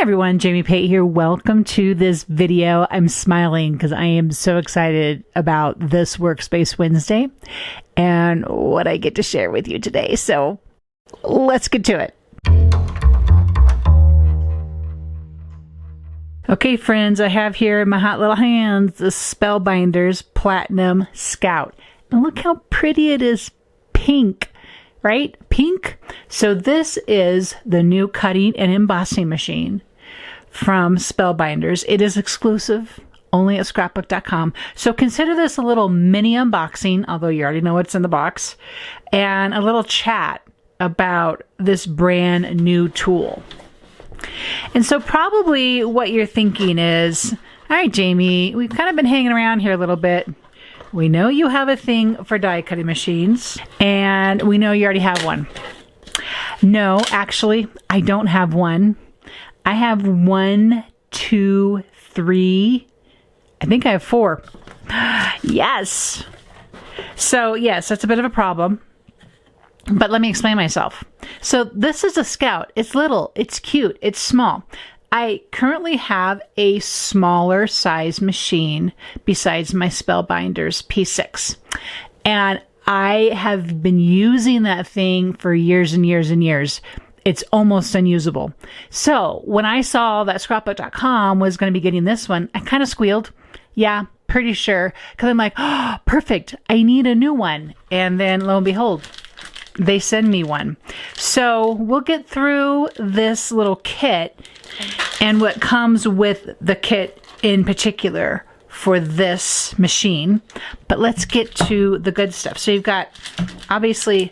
everyone, Jamie Pate here. Welcome to this video. I'm smiling because I am so excited about this Workspace Wednesday and what I get to share with you today. So let's get to it. Okay, friends, I have here in my hot little hands the Spellbinders Platinum Scout. And look how pretty it is, pink, right? Pink. So this is the new cutting and embossing machine from Spellbinders. It is exclusive only at ScrapbookCom. So consider this a little mini unboxing, although you already know what's in the box, and a little chat about this brand new tool. And so probably what you're thinking is, all right, Jamie, we've kind of been hanging around here a little bit. We know you have a thing for die cutting machines, and we know you already have one. No, actually, I don't have one. I have 1, 2, 3. I think I have 4. Yes. So yes, that's a bit of a problem. But let me explain myself. So this is a Scout. It's little, it's cute, it's small. I currently have a smaller size machine besides my Spellbinders P6. And I have been using that thing for years and years and years. It's almost unusable. So when I saw that ScrapbookCom was going to be getting this one, I kind of squealed. Yeah, pretty sure. Because I'm like, oh, perfect. I need a new one. And then lo and behold, they send me one. So we'll get through this little kit and what comes with the kit in particular for this machine. But let's get to the good stuff. So you've got obviously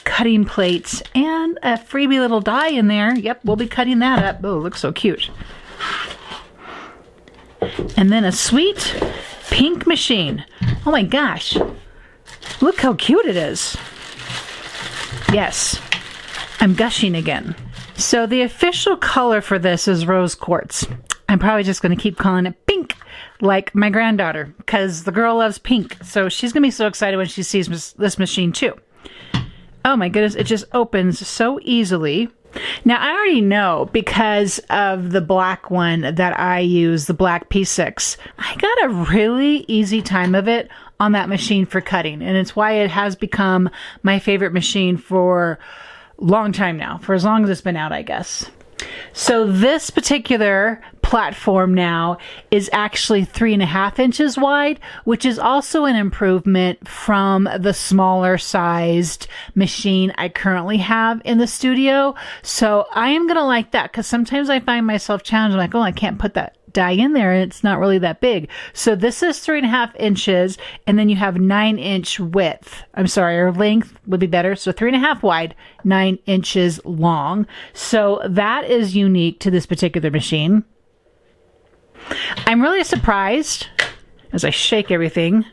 cutting plates and a freebie little die in there. Yep, we'll be cutting that up. Oh, it looks so cute. And then a sweet pink machine. Oh my gosh. Look how cute it is. Yes, I'm gushing again. So the official color for this is rose quartz. I'm probably just going to keep calling it pink, like my granddaughter, because the girl loves pink. So she's going to be so excited when she sees this machine too. Oh my goodness, it just opens so easily. Now I already know because of the black one that I use, the black P6. I got a really easy time of it on that machine for cutting, and it's why it has become my favorite machine for a long time now, for as long as it's been out, I guess. So this particular platform now is actually 3.5 inches wide, which is also an improvement from the smaller sized machine I currently have in the studio. So I am going to like that because sometimes I find myself challenged. I'm like, oh, I can't put that die in there and it's not really that big. So this is 3.5 inches, and then you have 9-inch width. I'm sorry, or length would be better. So 3.5 wide, 9 inches long. So that is unique to this particular machine. I'm really surprised as I shake everything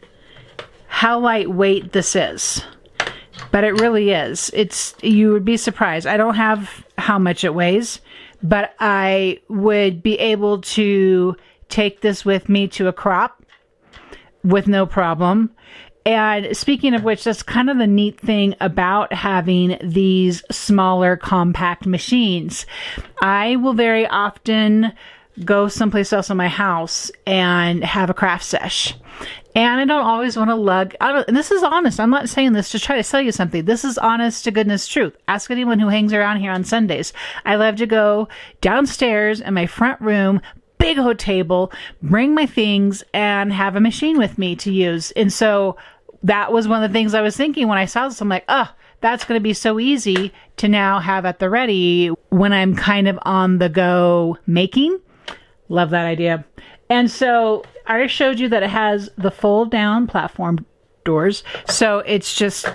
how lightweight this is. But it really is. You would be surprised. I don't have how much it weighs, but I would be able to take this with me to a crop with no problem. And speaking of which, that's kind of the neat thing about having these smaller compact machines. I will very often go someplace else in my house and have a craft sesh. And I don't always want to lug. And this is honest. I'm not saying this to try to sell you something. This is honest to goodness truth. Ask anyone who hangs around here on Sundays. I love to go downstairs in my front room, big old table, bring my things, and have a machine with me to use. And so that was one of the things I was thinking when I saw this. I'm like, oh, that's going to be so easy to now have at the ready when I'm kind of on the go making. Love that idea. And so I already showed you that it has the fold down platform doors. So it's just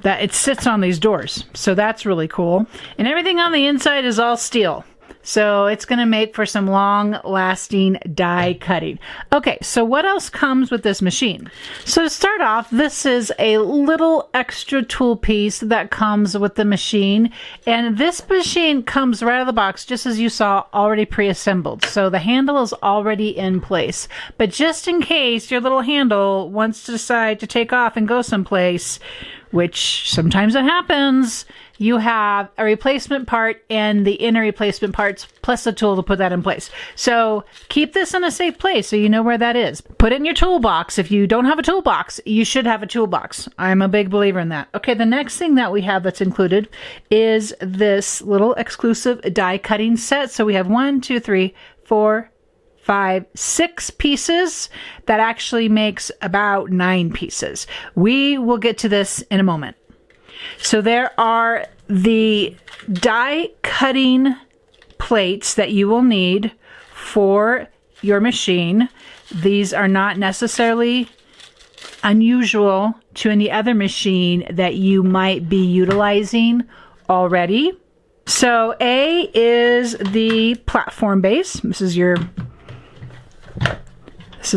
that it sits on these doors. So that's really cool. And everything on the inside is all steel. So it's going to make for some long-lasting die cutting. Okay, so what else comes with this machine? So to start off, this is a little extra tool piece that comes with the machine. And this machine comes right out of the box, just as you saw, already pre-assembled. So the handle is already in place. But just in case your little handle wants to decide to take off and go someplace, which sometimes it happens, you have a replacement part and the inner replacement parts plus a tool to put that in place. So keep this in a safe place so you know where that is. Put it in your toolbox. If you don't have a toolbox, you should have a toolbox. I'm a big believer in that. Okay, the next thing that we have that's included is this little exclusive die cutting set. So we have 1, 2, 3, 4, 5, 6 pieces. That actually makes about 9 pieces. We will get to this in a moment. So there are the die cutting plates that you will need for your machine. These are not necessarily unusual to any other machine that you might be utilizing already. So A is the platform base. This is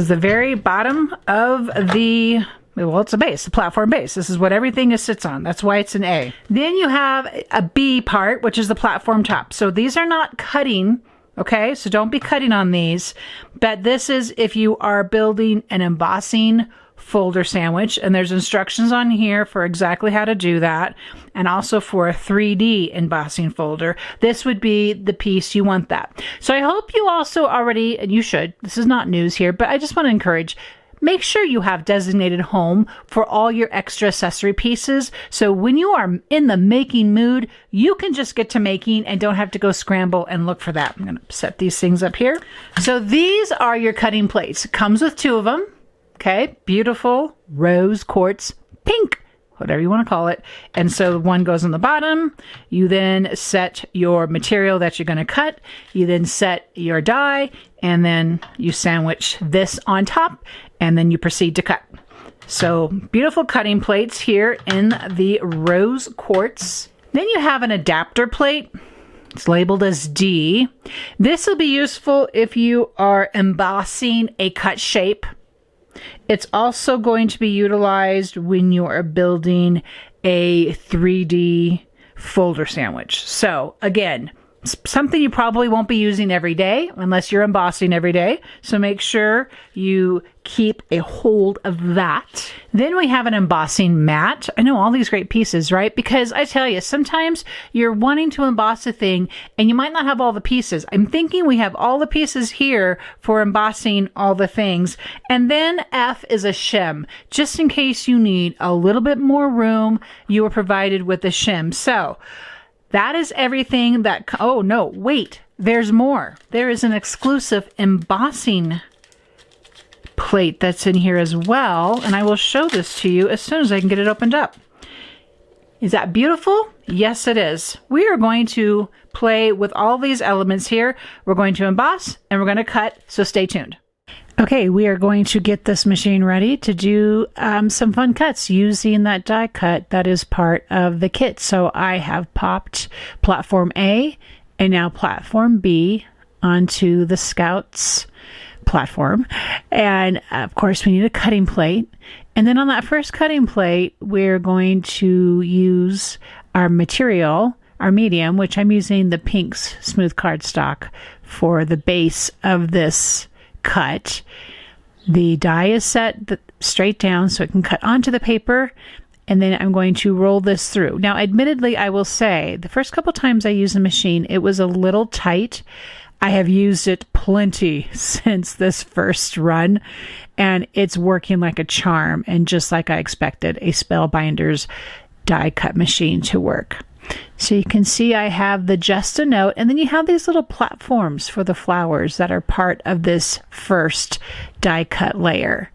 the very bottom of the, well, it's a base, the platform base. This is what everything sits on. That's why it's an A. Then you have a B part, which is the platform top. So these are not cutting, okay? So don't be cutting on these. But this is if you are building an embossing folder sandwich, and there's instructions on here for exactly how to do that, and also for a 3D embossing folder. This would be the piece you want that. So I hope you also already, and you should, this is not news here, but I just want to encourage, make sure you have designated home for all your extra accessory pieces. So when you are in the making mood, you can just get to making and don't have to go scramble and look for that. I'm going to set these things up here. So these are your cutting plates. It comes with 2 of them. Okay, beautiful rose quartz pink, whatever you want to call it. And so one goes on the bottom. You then set your material that you're going to cut. You then set your die, and then you sandwich this on top, and then you proceed to cut. So beautiful cutting plates here in the rose quartz. Then you have an adapter plate. It's labeled as D. This will be useful if you are embossing a cut shape. It's also going to be utilized when you are building a 3D folder sandwich. So again, something you probably won't be using every day unless you're embossing every day. So make sure you keep a hold of that. Then we have an embossing mat. I know all these great pieces, right? Because I tell you, sometimes you're wanting to emboss a thing and you might not have all the pieces. I'm thinking we have all the pieces here for embossing all the things. And then F is a shim. Just in case you need a little bit more room, you are provided with a shim. So that is everything that, oh no, wait, there's more. There is an exclusive embossing plate that's in here as well, and I will show this to you as soon as I can get it opened up. Is that beautiful? Yes, it is. We are going to play with all these elements here. We're going to emboss and we're going to cut, so stay tuned. Okay, we are going to get this machine ready to do some fun cuts using that die cut that is part of the kit. So I have popped platform A and now platform B onto the Scout's platform. And of course we need a cutting plate. And then on that first cutting plate, we're going to use our material, our medium, which I'm using the Pink's smooth cardstock for the base of this cut. The die is set straight down so it can cut onto the paper, and then I'm going to roll this through. Now, admittedly, I will say the first couple times I used the machine, it was a little tight. I have used it plenty since this first run, and it's working like a charm, and just like I expected a Spellbinders die cut machine to work. So you can see I have the just a note, and then you have these little platforms for the flowers that are part of this first die cut layer.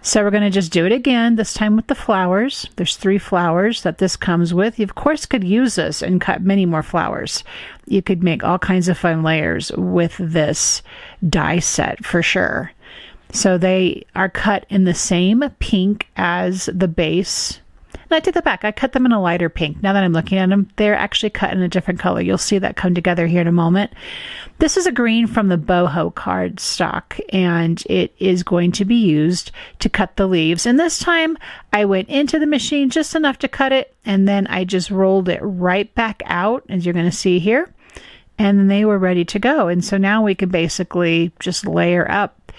So we're going to just do it again, this time with the flowers. There's 3 flowers that this comes with. You of course could use this and cut many more flowers. You could make all kinds of fun layers with this die set for sure. So they are cut in the same pink as the base. And I take that back. I cut them in a lighter pink. Now that I'm looking at them, they're actually cut in a different color. You'll see that come together here in a moment. This is a green from the boho cardstock, and it is going to be used to cut the leaves. And this time I went into the machine just enough to cut it, and then I just rolled it right back out, as you're going to see here. And then they were ready to go. And so now we can basically just layer up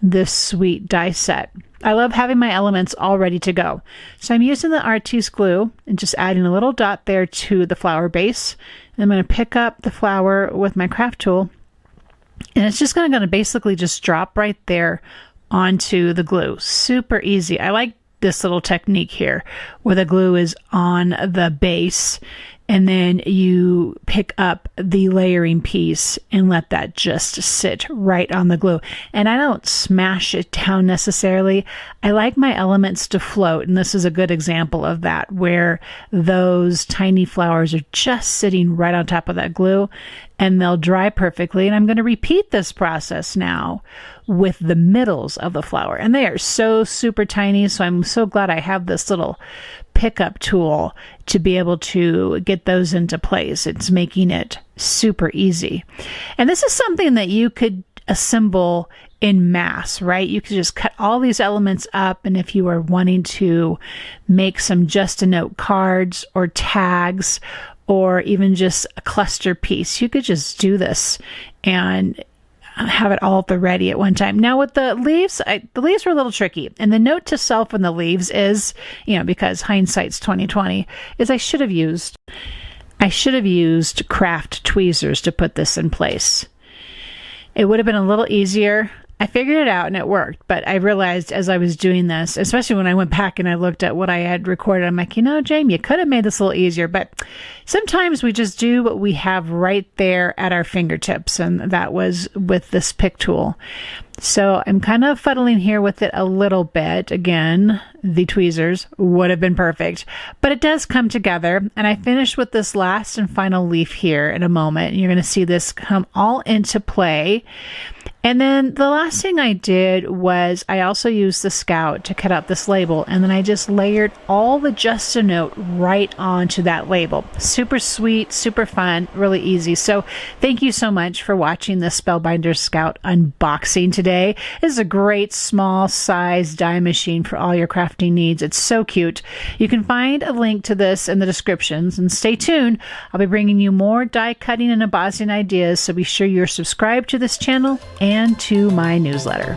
this sweet die set. I love having my elements all ready to go. So I'm using the Artis glue and just adding a little dot there to the flower base. And I'm going to pick up the flower with my craft tool, and it's just going to basically just drop right there onto the glue. Super easy. I like this little technique here where the glue is on the base and then you pick up the layering piece and let that just sit right on the glue. And I don't smash it down necessarily. I like my elements to float, and this is a good example of that, where those tiny flowers are just sitting right on top of that glue and they'll dry perfectly. And I'm going to repeat this process now with the middles of the flower. And they are so super tiny, so I'm so glad I have this little pickup tool to be able to get those into place. It's making it super easy. And this is something that you could assemble in mass, right? You could just cut all these elements up, and if you are wanting to make some just a note cards or tags or even just a cluster piece, you could just do this and have it all at the ready at one time. Now with the leaves, the leaves were a little tricky. And the note to self in the leaves is, because hindsight's 2020, is I should have used craft tweezers to put this in place. It would have been a little easier. I figured it out and it worked, but I realized as I was doing this, especially when I went back and I looked at what I had recorded, I'm like, Jamie, you could have made this a little easier, but sometimes we just do what we have right there at our fingertips, and that was with this pick tool. So I'm kind of fuddling here with it a little bit. Again, the tweezers would have been perfect, but it does come together. And I finished with this last and final leaf here in a moment. You're going to see this come all into play. And then the last thing I did was I also used the Scout to cut out this label, and then I just layered all the Just a Note right onto that label. Super sweet, super fun, really easy. So thank you so much for watching the Spellbinders Scout unboxing today. This is a great small size die machine for all your crafting needs. It's so cute. You can find a link to this in the descriptions, and stay tuned. I'll be bringing you more die cutting and embossing ideas, so be sure you're subscribed to this channel and to my newsletter.